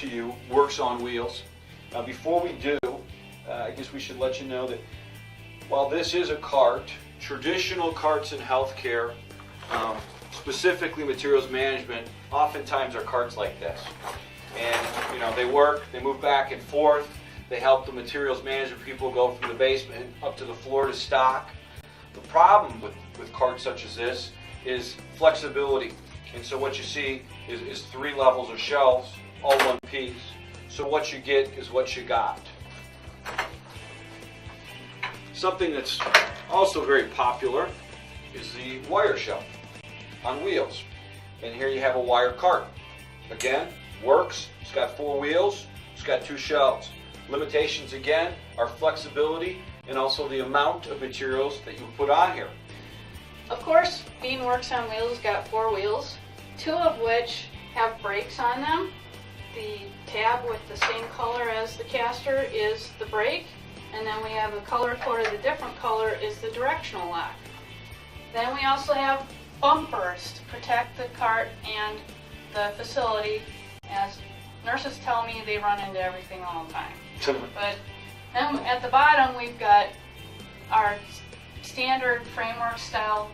to you Works on Wheels. Before we do, I guess we should let you know that while this is a cart, traditional carts in healthcare, specifically materials management, oftentimes are carts like this. And they work, they move back and forth, they help the materials management people go from the basement up to the floor to stock. The problem with carts such as this is flexibility. And so what you see is 3 levels of shelves, all one piece. So what you get is what you got. Something that's also very popular is the wire shelf on wheels. And here you have a wire cart. Again, works, it's got 4 wheels, it's got 2 shelves. Limitations again are flexibility and also the amount of materials that you put on here. Of course, Bean Works on Wheels got 4 wheels, 2 of which have brakes on them. The tab with the same color as the caster is the brake, and then we have a color coded a different color is the directional lock. Then we also have bumpers to protect the cart and the facility. As nurses tell me, they run into everything all the time. But then at the bottom we've got our standard framework style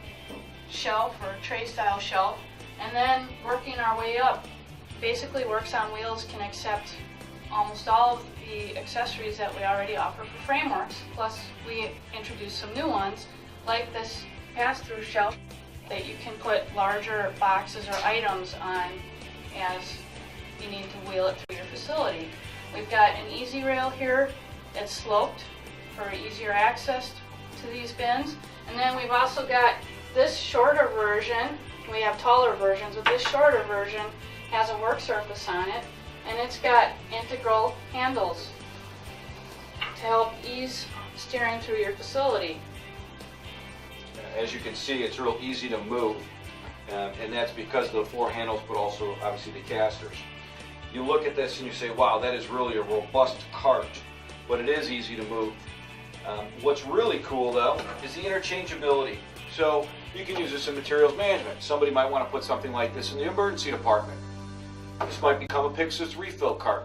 shelf or tray style shelf, and then working our way up. Basically, Works on Wheels can accept almost all of the accessories that we already offer for frameworks, plus we introduced some new ones like this pass-through shelf that you can put larger boxes or items on as you need to wheel it through your facility. We've got an easy rail here that's sloped for easier access to these bins, and then we've also got this shorter version. We have taller versions, but this shorter version has a work surface on it, and it's got integral handles to help ease steering through your facility. As you can see, it's real easy to move, and that's because of the 4 handles, but also obviously the casters. You look at this and you say, wow, that is really a robust cart, but it is easy to move. What's really cool though is the interchangeability. So you can use this in materials management. Somebody might want to put something like this in the emergency department. This might become a Pyxis refill cart.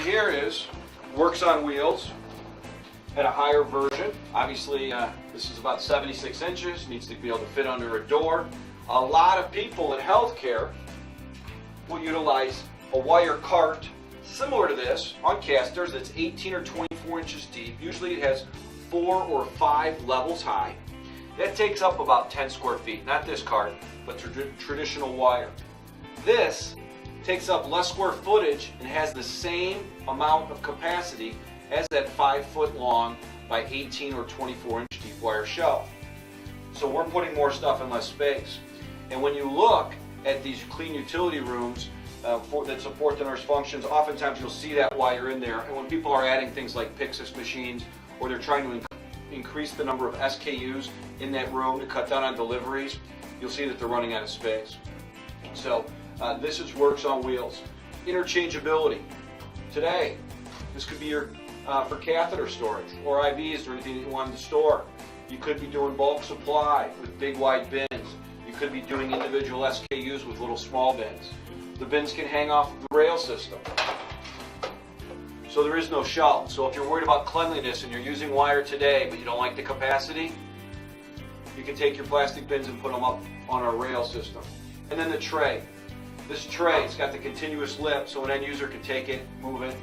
Here is Works on Wheels at a higher version. Obviously, this is about 76 inches, needs to be able to fit under a door. A lot of people in healthcare will utilize a wire cart similar to this on casters that's 18 or 24 inches deep. Usually it has 4 or 5 levels high. That takes up about 10 square feet, not this cart, but traditional wire. This takes up less square footage and has the same amount of capacity as that 5-foot long by 18 or 24 inch deep wire shelf. So we're putting more stuff in less space. And when you look at these clean utility rooms that support the nurse functions, oftentimes you'll see that wire in there. And when people are adding things like Pyxis machines, or they're trying to increase the number of SKUs in that room to cut down on deliveries, you'll see that they're running out of space. So this is Works on Wheels. Interchangeability. Today, this could be your for catheter storage or IVs or anything that you want to store. You could be doing bulk supply with big wide bins. You could be doing individual SKUs with little small bins. The bins can hang off of the rail system. So there is no shelf. So if you're worried about cleanliness and you're using wire today but you don't like the capacity, you can take your plastic bins and put them up on our rail system. And then the tray. This tray's got the continuous lip so an end user can take it, move it,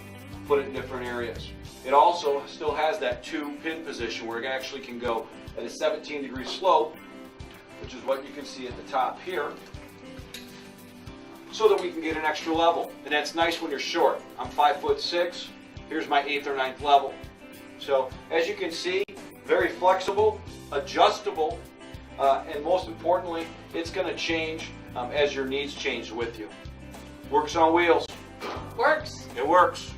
put it in different areas. It also still has that 2-pin position where it actually can go at a 17-degree slope, which is what you can see at the top here, so that we can get an extra level. And that's nice when you're short. I'm 5'6". Here's my 8th or 9th level. So as you can see, very flexible, adjustable, and most importantly, it's going to change as your needs change with you. Works on Wheels. Works. It works.